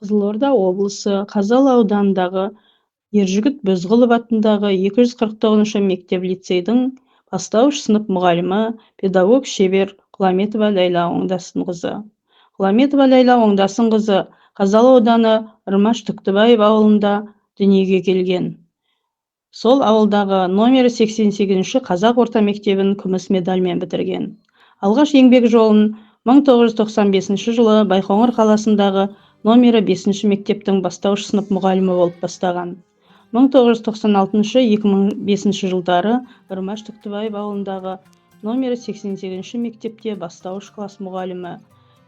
Қызылорда облысы Қазалы ауданындағы Ержігіт Бөзғұлов атындағы 249 мектеп-лицейдің бастауыш сынып мұғалімі, педагог шебер Құламетова Ләйла Оңдасынқызы. Құламетова Ләйла Оңдасынқызы Қазалы ауданы Ырмаш Түктібаев ауылында дүниеге келген. Сол ауылдағы номері 88 қазақ орта мектебін күміс медальмен бітірген. Алғаш еңбек жолын 1995 жылы Байқоңыр қаласындағы номері 5 мектептің бастауыш сынып мұғалімі болып бастаған. 1996-2005 жылдары Ырмаш Түктібаев ауылындағы номері 88 мектепте бастауыш класс мұғалімі.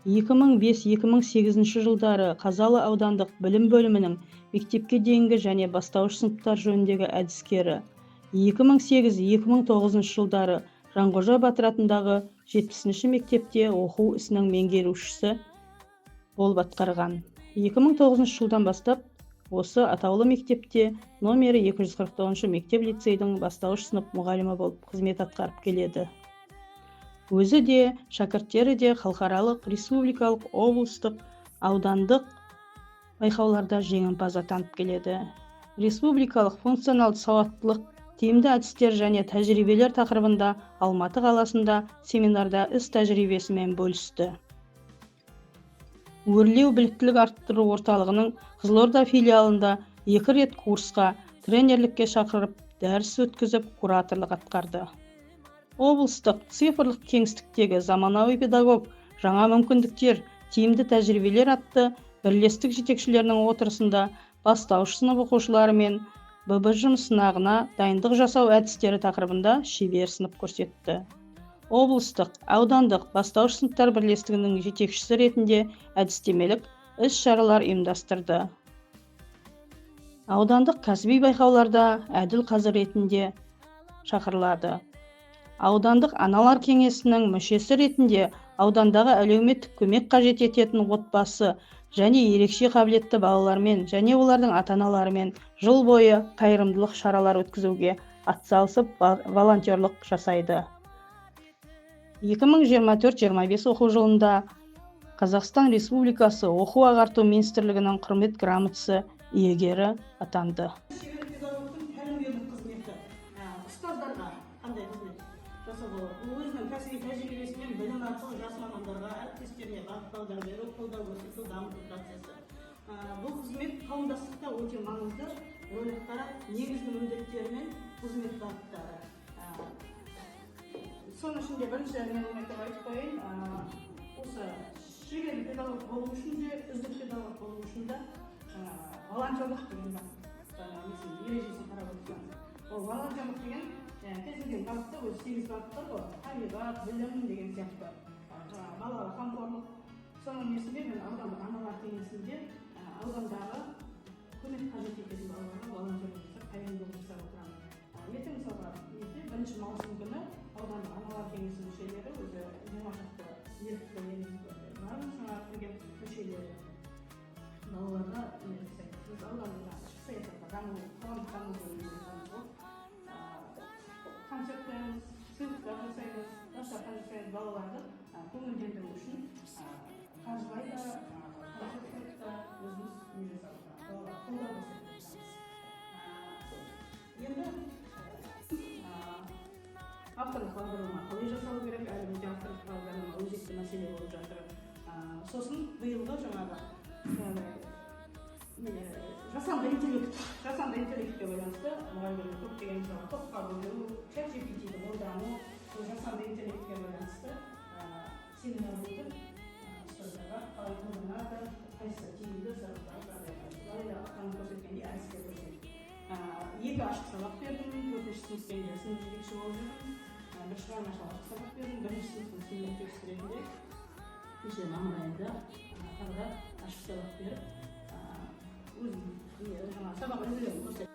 2005-2008 жылдары Қазалы аудандық білім бөлімінің мектепке дейінгі және бастауыш сыныптар жөніндегі әдіскері. 2008-2009 жылдары Жанғожа Батыр атындағы 70 мектепте оқу ісінің меңгерушісі болып атқарған. 2009 жылдан бастап осы атаулы мектепте номері 249 мектеп-лицейдің бастауыш сынып мұғалімі болып қызмет атқарып келеді. Өзі де, шәкірттері де халықаралық, республикалық, облыстық, аудандық байқауларда жеңімпаз атанып келеді. Республикалық функционалды сауаттылық, тиімді әдістер және тәжірибелер тақырыбында Алматы қаласында семинарда іс тәжірибесімен бөлісті. Өрлеу біліктілік арттыру орталығының Қызылорда филиалында 2 рет курсқа, тренерлікке шақырып, дәріс өткізіп, кураторлық атқарды. Облыстық цифрлық кеңістіктегі заманауи педагог, жаңа мүмкіндіктер, тиімді тәжірибелер атты бірлестік жетекшілерінің отырысында бастауыш сынып оқушылары мен ББЖ сынағына дайындық жасау әдістері тақырыбында шебер сынып көрсетті. Облыстық, аудандық бастауыш сыныптар бірлестігінің жетекшісі ретінде әдістемелік іс-шаралар ұйымдастырды. Аудандық кәсіби байқауларда әділ қазы ретінде шақырылады. Аудандық аналар кеңесінің мүшесі ретінде аудандағы әлеуметтік көмек қажет ететін отбасы және ерекше қабілетті балалармен және олардың ата-аналарымен жыл бойы қайырымдылық шаралар өткізуге атсалысып волонтерлық жасайды. 2024-25 оқу жылында Қазақстан Республикасы оқу-ағарту министрлігінің құрмет грамотасы иегері атанды. Өзінің кәсіби тәжірибесімен білім арқылы жас мамандарға, әріптестеріне бағыттаудан беру, қолдау көрсету, дамыту процесі. Бұл қызмет қауымдастықта өте маңызды рөл атқарады, негізгі міндеттерімен қызмет бағыттары. Соның ішінде бірінші мен айтып қояйын, осы шебер педагог болу үшін де, үздік педагог болу үшін де волонтерлық деген ережесін қарап отырсаңыз. Ол волонтерлық деген кез келген бағытта өзі 8 бағыттар ғой, табиғат, білім деген сияқты, балаға қамқорлық. Соның несінде мен аудандық аналар кеңесінде аудандағы көмек қажет ететін балаларға волонтерлік жасап, қайырымдылық жасап отырамын. Ертең мысалға 1 маусым күні аудандық аналар кеңесінің мүшелері өзі 20 шақты ерікті кірген мүшелері балаларға біз аудандық ішкі саясатқа даму, қоғамдық даму бөлімінде концерттен, сыйлықтар жасаймыз, дастархан жасаймыз, балаларды көңілдендіру үшін қаржылай да, концерт та өзіміз қолдау көрсетеміз. Енді авторлық бағдарлама қалай жасалу керек, әлі бізде авторлық бағдарлама өзекті мәселе болып жатыр. Сосын биылғы жаңағы жасанды интеллектке байланысты мұғалімдерге көптеген топқа бөлу, ChatGPT-ді қолдану, жасанды интеллектке байланысты семинар өтіп, ұстаздарға қалай қолданады, қайсысы тиімді қалай атқанын көрсеткенде әдістер көрсетті. 2 ашық сабақ бердім, 4-ші сыныппен сынып жетекші болып жүрдім. Бір шығармашылық ашық сабақ бердім, 1-ші сыныптың сынып жетекшісі ретінде кеше мамыр айында тағы да ашық сабақ беріп, өзім сабақ үлгілерін көрсеттім.